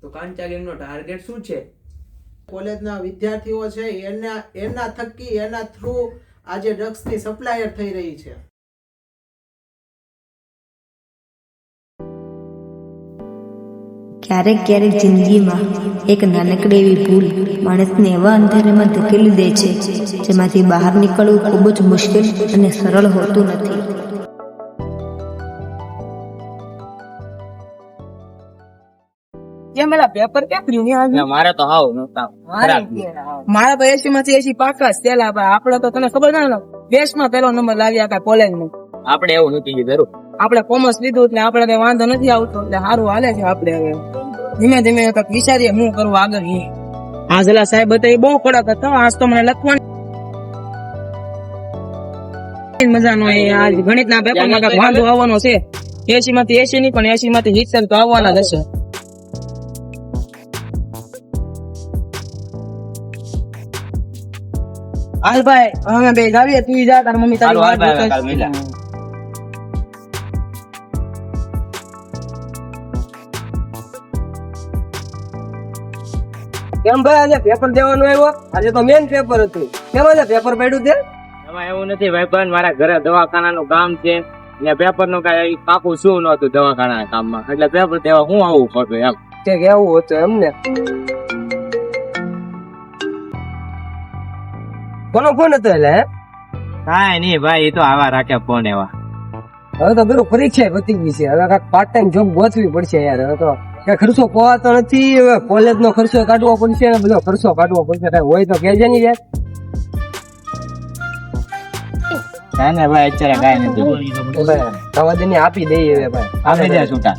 તો કાંચા ગેંગનો ટાર્ગેટ શું છે? કોલેજના વિદ્યાર્થીઓ છે એના થકી એના થ્રુ આજે ડ્રગ્સની સપ્લાયર થઈ રહી છે. ક્યારેક ક્યારેક જિંદગીમાં એક નાનકડી એવી ભૂલ માણસને એવા અંધારામાં ધકેલી દે છે જેમાંથી બહાર નીકળવું ખૂબ જ મુશ્કેલ અને સરળ હોતું નથી. પેપર ક્યાં મારે તો હાવ નહોતા મારા તો 80 માંથી 80 પાકા પેલા આપડે તો તને ખબર ના દેશમાં પેલો નંબર લાવ્યા કોલેજ નો. આપણે એવું નથી કીધું. આપણે કોમર્સ લીધું એટલે આપડે કઈ વાંધો નથી આવતો એટલે સારું હાલે છે. આપડે હવે ધીમે ધીમે વિચારીએ શું કરવું આગળ. હાજલા સાહેબ હતા એ બહુ કડક હતા. આજ તો મને લખવાની મજા નો. આજ ગણિત ના પેપર માં કઈક વાંધો આવવાનો છે. 80 માંથી 80 નહીં પણ 80 માંથી 70 તો આવવાના જ હશે. હાલ ભાઈ અમે બે જાવીએ. તું જા તાર મમ્મી તારી વાત જોશે. કેમ ભાઈ આજે પેપર દેવાનું આવ્યો? આજે તો મેન પેપર હતું. કેમ આજે પેપર પડ્યું છે? એમાં એવું નથી ભાઈ, મારા ઘરે દવાખાનાનું કામ છે ને પેપર નું કઈ પાકું શું નતું દવાખાના કામમાં, એટલે પેપર દેવા હું આવું ખોટું એમ. કે એવું હતું એમને? કોનો ફોન હતો એટલે? કાંઈ નહીં ભાઈ, એ તો આવા રાખે ફોન એવા. હવે તો પેલું પરીક્ષા પતી ગઈ છે. હવે કાંઈક પાર્ટ ટાઈમ જોબ ગોતવી પડશે યાર. હવે તો કઈ ખર્ચો પોવાતો નથી. હવે કોલેજ નો ખર્ચો કાઢવો પડશે, બધો ખર્ચો કાઢવો પડશે. કઈ હોય તો કહેજે ને યાર. કાંઈ ને ભાઈ, અત્યારે કાંઈ નથી. થવા દે ને આપી દઈએ હવે ભાઈ. આપી દે છૂટા.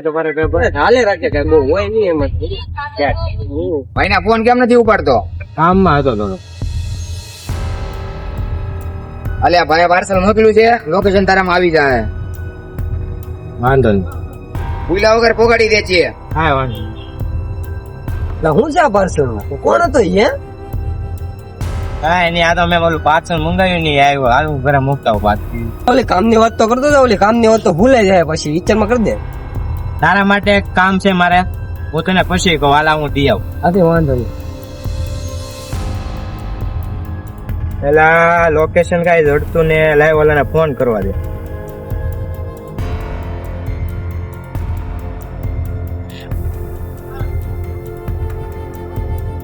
તમારે પેપર હાલે રાખે કઈ બહુ હોય નહીં એમ. ભાઈ ના ફોન કેમ નથી ઉપાડતો? કામમાં હતો થોડો. અલ્યા ભાઈ પાર્સલ મોકલ્યું છે, લોકેશન તારામાં આવી જાય. વાંધો નહીં, ભૂલા વગર પોગાડી દે છે. હા વાંધો હું છે પાર્સલ કોણ હતો? કાંઈ નહીં, આ તો મેં ઓલું પાર્સલ મંગાવ્યું નહીં, આવ્યો. હાલ હું ઘરે મૂકતા હું પાછું. ઓલી કામની વાત તો કરતો હતો. ઓલી કામની વાત તો ભૂલાઈ જાય પછી વિચારમાં કરી દે. તારા માટે એક કામ છે મારે, હું તને પછી કહું. હાલ હું દી આવું. આથી વાંધો નહીં. પેલા લોકેશન કાંઈ જડતું ને લાઈવ વાળાને ફોન કરવા દે.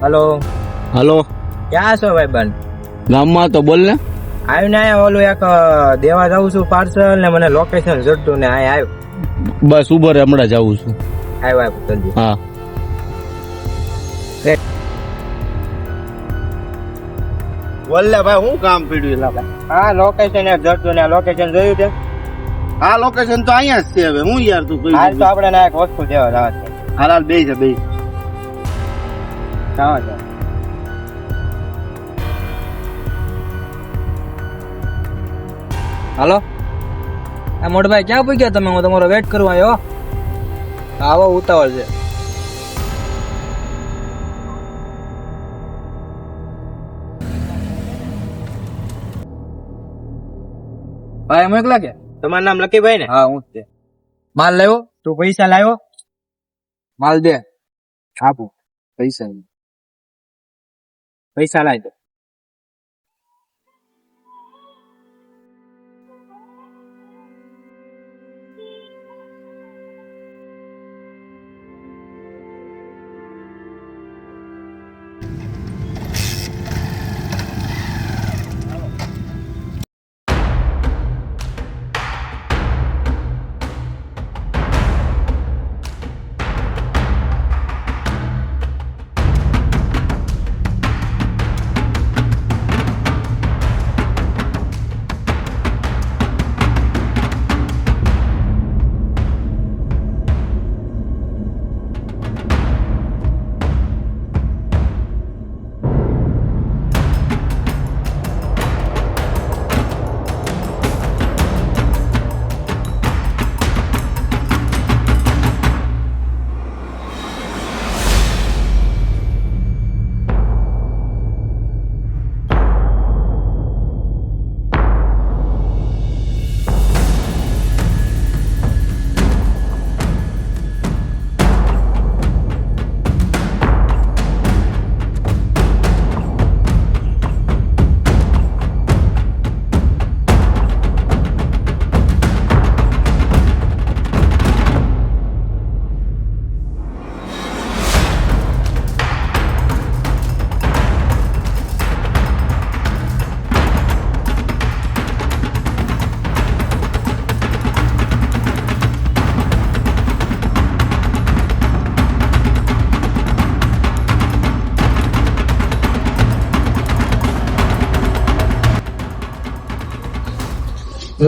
હલો હલો, ક્યાં છો ભાઈ બન? ગામમાં તો બોલ ને. આવ્યું ને અહીંયા ઓલું એક દેવા જાઉં છું પાર્સલ ને મને લોકેશન જડતું ને અહીંયા આવ્યું. બસ ઉભો રે, હમણાં જાઉં છું. આવ્યું જલ્દી. હા વલ્લે ભાઈ હું કામ પીડ્યું? હા લોકેશન એક જડતું ને લોકેશન જોયું છે? આ લોકેશન તો અહીંયા જ છે. હવે હું યાર તું હાલ તો આપણે ના એક વસ્તુ દેવા જવા છે. હાલ બે છે બે. જવા છે. હાલો મોટભાઈ, ક્યાં પૂછ્યા તમે? હું તમારો વેટ કરવા આવ્યો. આવો ઉતાવળ છે. ભાઈ અમે એકલા કે? તમારું નામ લકીભાઈ ને? હા હું જ છે. માલ લાવ્યો? તું પૈસા લાવ્યો? માલ દે. આપું પૈસા. પૈસા લાવી દે.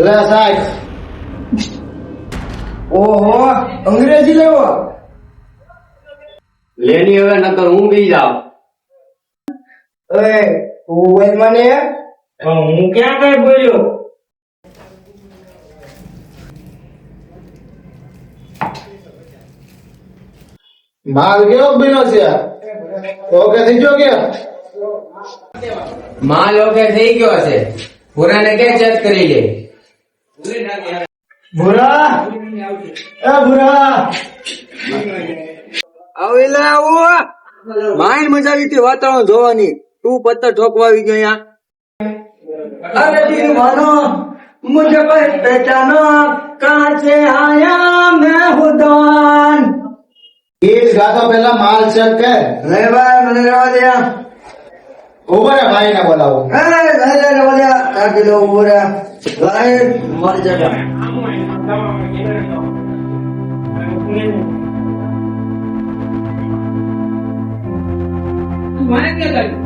લે સાહેબ ઓહો અંગ્રેજી લેવો લેની હવે નકર હું બી જાઉં. એ તું વેદ મને હું ક્યાં કઈ બોલ્યો? માલ કેવો બન્યો છે ઓકે થઈ ગયો કે માલ ઓકે થઈ ગયો છે. પુરાને ક્યાં ચેક કરી લે. ભૂરા એ ભૂરા આવેલા આવો માઇન મજા આવી હતી વાતાવરણ જોવાની તું પત્તર ઠોકવા આવી ગયો અહીંયા અરે દીવાનો મુझे पहचानो कहां से आया मैं हूं डॉन ગીત ગાતો પેલા માલ ચેક કર લે ભાઈ મને રહેવા દે ઉભો રે ભાઈ ને બોલાવો એ લે બોલ્યા કાકી લો ઉરા ભાઈ મર જગા મને ક્યાં લાગ્યું